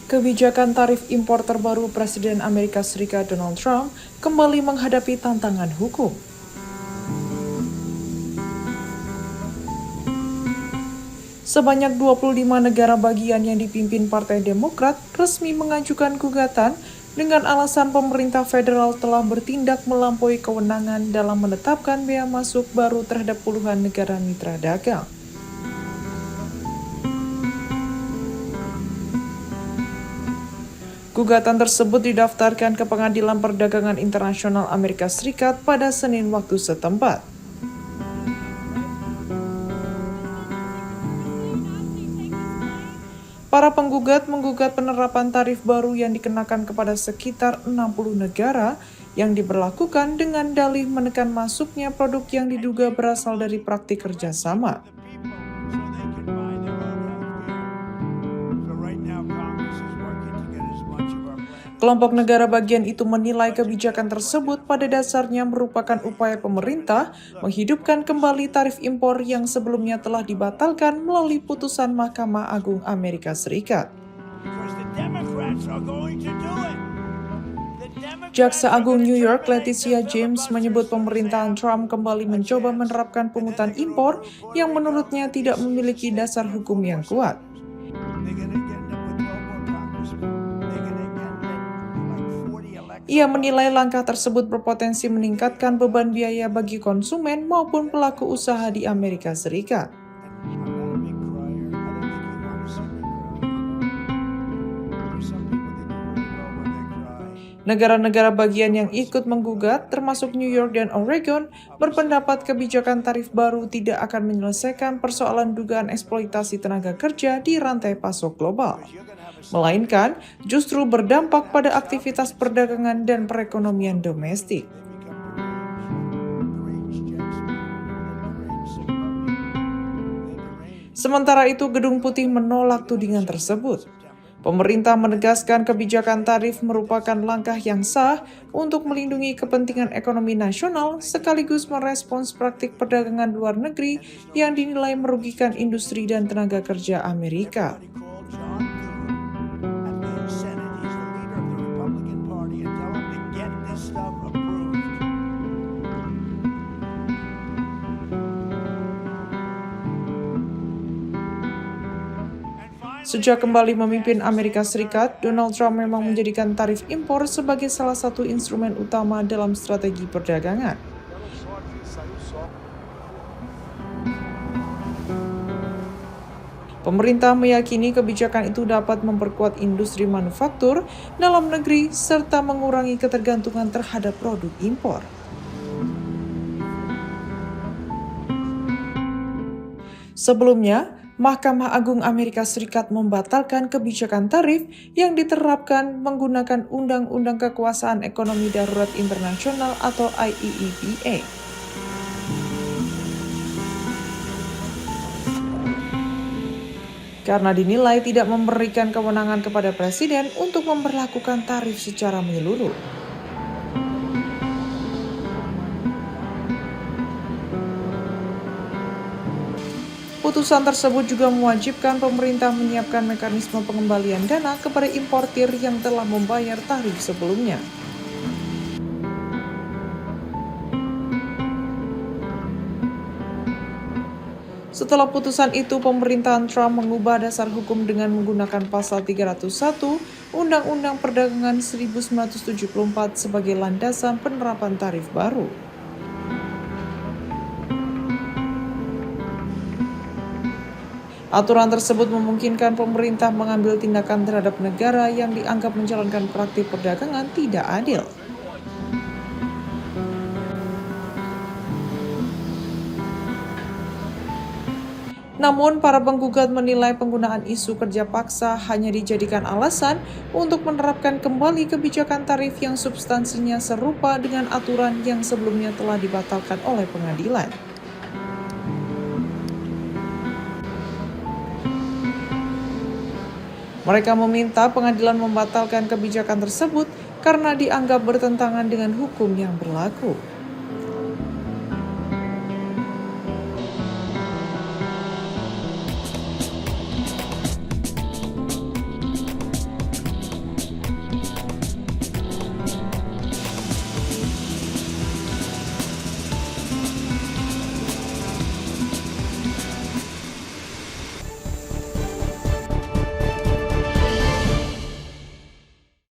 Kebijakan tarif impor terbaru Presiden Amerika Serikat Donald Trump kembali menghadapi tantangan hukum. Sebanyak 25 negara bagian yang dipimpin Partai Demokrat resmi mengajukan gugatan dengan alasan pemerintah federal telah bertindak melampaui kewenangan dalam menetapkan bea masuk baru terhadap puluhan negara mitra dagang. Gugatan tersebut didaftarkan ke Pengadilan Perdagangan Internasional Amerika Serikat pada Senin waktu setempat. Para penggugat menggugat penerapan tarif baru yang dikenakan kepada sekitar 60 negara yang diberlakukan dengan dalih menekan masuknya produk yang diduga berasal dari praktik kerjasama. Kelompok negara bagian itu menilai kebijakan tersebut pada dasarnya merupakan upaya pemerintah menghidupkan kembali tarif impor yang sebelumnya telah dibatalkan melalui putusan Mahkamah Agung Amerika Serikat. Jaksa Agung New York Leticia James menyebut pemerintahan Trump kembali mencoba menerapkan pungutan impor yang menurutnya tidak memiliki dasar hukum yang kuat. Ia menilai langkah tersebut berpotensi meningkatkan beban biaya bagi konsumen maupun pelaku usaha di Amerika Serikat. Negara-negara bagian yang ikut menggugat, termasuk New York dan Oregon, berpendapat kebijakan tarif baru tidak akan menyelesaikan persoalan dugaan eksploitasi tenaga kerja di rantai pasok global, melainkan justru berdampak pada aktivitas perdagangan dan perekonomian domestik. Sementara itu, Gedung Putih menolak tudingan tersebut. Pemerintah menegaskan kebijakan tarif merupakan langkah yang sah untuk melindungi kepentingan ekonomi nasional sekaligus merespons praktik perdagangan luar negeri yang dinilai merugikan industri dan tenaga kerja Amerika. Sejak kembali memimpin Amerika Serikat, Donald Trump memang menjadikan tarif impor sebagai salah satu instrumen utama dalam strategi perdagangan. Pemerintah meyakini kebijakan itu dapat memperkuat industri manufaktur dalam negeri serta mengurangi ketergantungan terhadap produk impor. Sebelumnya, Mahkamah Agung Amerika Serikat membatalkan kebijakan tarif yang diterapkan menggunakan Undang-Undang Kekuasaan Ekonomi Darurat Internasional atau IEEPA. Karena dinilai tidak memberikan kewenangan kepada Presiden untuk memberlakukan tarif secara menyeluruh. Putusan tersebut juga mewajibkan pemerintah menyiapkan mekanisme pengembalian dana kepada importir yang telah membayar tarif sebelumnya. Setelah putusan itu, pemerintahan Trump mengubah dasar hukum dengan menggunakan pasal 301 Undang-Undang Perdagangan 1974 sebagai landasan penerapan tarif baru. Aturan tersebut memungkinkan pemerintah mengambil tindakan terhadap negara yang dianggap menjalankan praktik perdagangan tidak adil. Namun, para penggugat menilai penggunaan isu kerja paksa hanya dijadikan alasan untuk menerapkan kembali kebijakan tarif yang substansinya serupa dengan aturan yang sebelumnya telah dibatalkan oleh pengadilan. Mereka meminta pengadilan membatalkan kebijakan tersebut karena dianggap bertentangan dengan hukum yang berlaku.